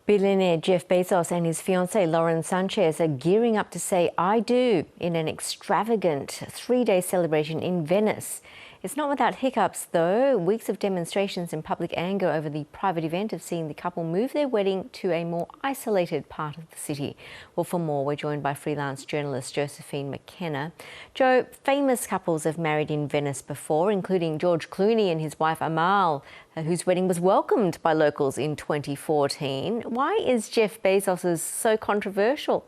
Billionaire Jeff Bezos and his fiancée Lauren Sanchez are gearing up to say "I do" in an extravagant three-day celebration in Venice. It's not without hiccups, though. Weeks of demonstrations and public anger over the private event have seen the couple move their wedding to a more isolated part of the city. Well, for more, we're joined by freelance journalist Josephine McKenna. Joe, famous couples have married in Venice before, including George Clooney and his wife Amal, whose wedding was welcomed by locals in 2014. Why is Jeff Bezos's so controversial?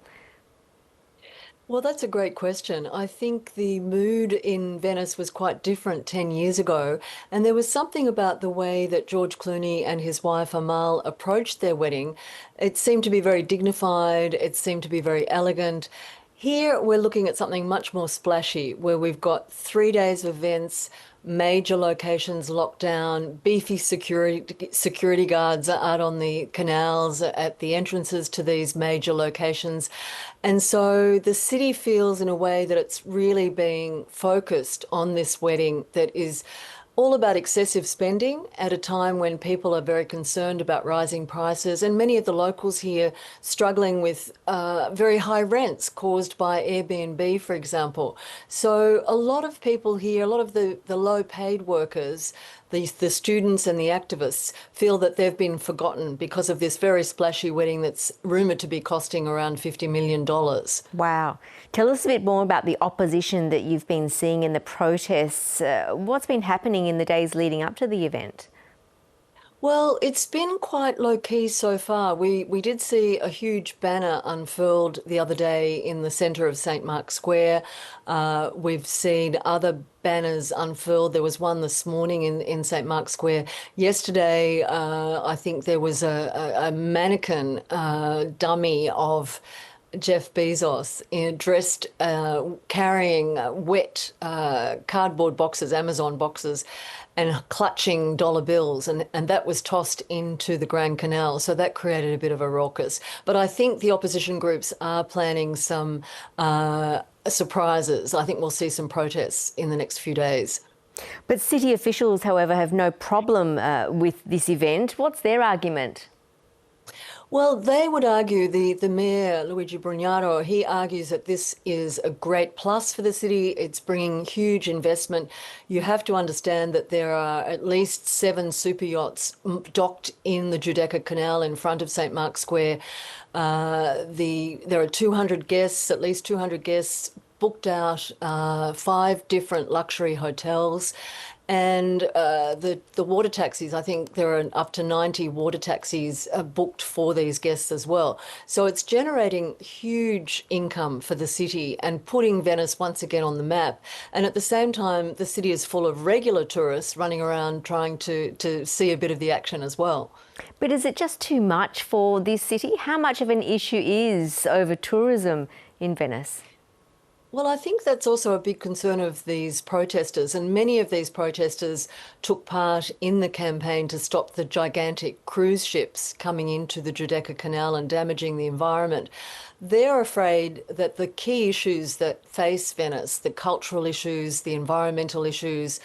Well, that's a great question. I think the mood in Venice was quite different 10 years ago, and there was something about the way that George Clooney and his wife Amal approached their wedding. It seemed to be very dignified, it seemed to be very elegant. Here we're looking at something much more splashy, where we've got 3 days of events, major locations locked down, beefy security guards are out on the canals at the entrances to these major locations. And so the city feels in a way that it's really being focused on this wedding that is all about excessive spending at a time when people are very concerned about rising prices, and many of the locals here struggling with very high rents caused by Airbnb, for example. So a lot of people here, a lot of the low-paid workers, the students and the activists feel that they've been forgotten because of this very splashy wedding that's rumoured to be costing around $50 million. Wow. Tell us a bit more about the opposition that you've been seeing in the protests. What's been happening in the days leading up to the event? Well, it's been quite low-key so far. We did see a huge banner unfurled the other day in the centre of St. Mark's Square. We've seen other banners unfurled. There was one this morning in St. Mark's Square. Yesterday, I think there was a mannequin dummy of Jeff Bezos dressed, carrying wet cardboard boxes, Amazon boxes, and clutching dollar bills, and that was tossed into the Grand Canal. So that created a bit of a raucous. But I think the opposition groups are planning some surprises. I think we'll see some protests in the next few days. But city officials, however, have no problem with this event. What's their argument? Well, they would argue, the mayor, Luigi Brugnaro, he argues that this is a great plus for the city. It's bringing huge investment. You have to understand that there are at least 7 super yachts docked in the Giudecca Canal in front of St. Mark's Square. There are 200 guests, at least 200 guests booked out, 5 different luxury hotels. And the water taxis, I think there are up to 90 water taxis booked for these guests as well. So it's generating huge income for the city and putting Venice once again on the map. And at the same time, the city is full of regular tourists running around trying to see a bit of the action as well. But is it just too much for this city? How much of an issue is over tourism in Venice? Well, I think that's also a big concern of these protesters, and many of these protesters took part in the campaign to stop the gigantic cruise ships coming into the Giudecca Canal and damaging the environment. They're afraid that the key issues that face Venice, the cultural issues, the environmental issues,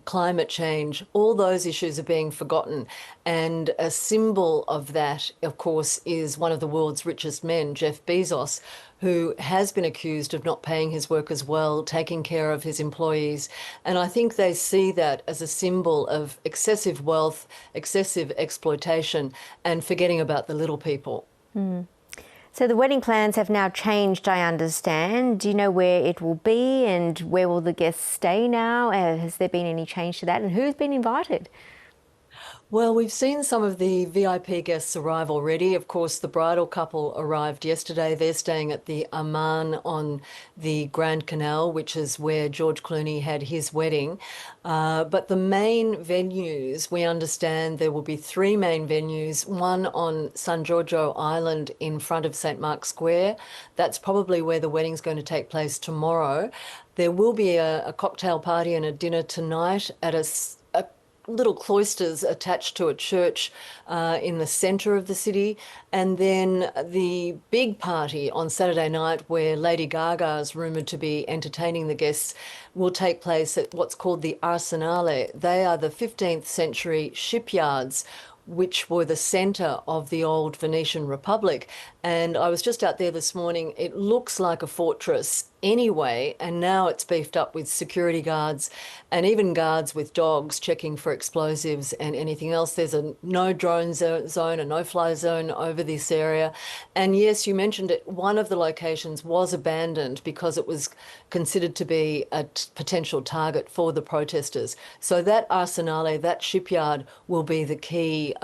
climate change, all those issues are being forgotten. And a symbol of that, of course, is one of the world's richest men, Jeff Bezos, who has been accused of not paying his workers well, taking care of his employees. And I think they see that as a symbol of excessive wealth, excessive exploitation, and forgetting about the little people. So the wedding plans have now changed, I understand. Do you know where it will be and where will the guests stay now? Has there been any change to that? And who's been invited? Well, we've seen some of the VIP guests arrive already. Of course, the bridal couple arrived yesterday. They're staying at the Aman on the Grand Canal, which is where George Clooney had his wedding. But the main venues, we understand there will be 3 main venues, one on San Giorgio Island in front of St. Mark's Square. That's probably where the wedding's going to take place tomorrow. There will be a cocktail party and a dinner tonight at a little cloisters attached to a church in the centre of the city. And then the big party on Saturday night, where Lady Gaga is rumoured to be entertaining the guests, will take place at what's called the Arsenale. They are the 15th century shipyards which were the centre of the old Venetian Republic. And I was just out there this morning. It looks like a fortress anyway, and now it's beefed up with security guards and even guards with dogs checking for explosives and anything else. There's a no drone zone, a no-fly zone over this area. And yes, you mentioned it, one of the locations was abandoned because it was considered to be a potential target for the protesters. So that arsenale, that shipyard, will be the key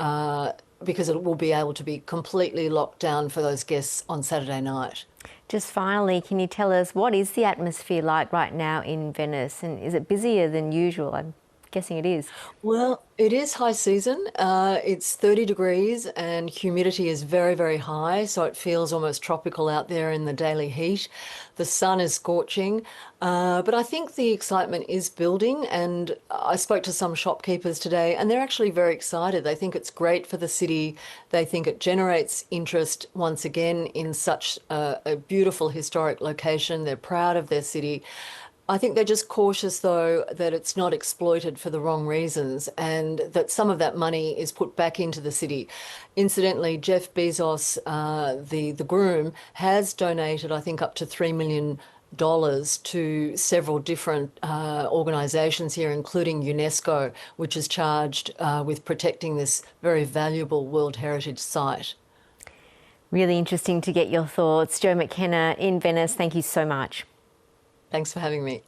because it will be able to be completely locked down for those guests on Saturday night. Just finally, can you tell us what is the atmosphere like right now in Venice, and is it busier than usual? I'm guessing it is. Well, it is high season. It's 30 degrees and humidity is very, very high, so it feels almost tropical out there in the daily heat. The sun is scorching, but I think the excitement is building. And I spoke to some shopkeepers today, and they're actually very excited. They think it's great for the city. They think it generates interest once again in such a beautiful historic location. They're proud of their city. I think they're just cautious, though, that it's not exploited for the wrong reasons and that some of that money is put back into the city. Incidentally, Jeff Bezos, the groom, has donated, I think, up to $3 million to several different organisations here, including UNESCO, which is charged with protecting this very valuable World Heritage site. Really interesting to get your thoughts. Jo McKenna in Venice, thank you so much. Thanks for having me.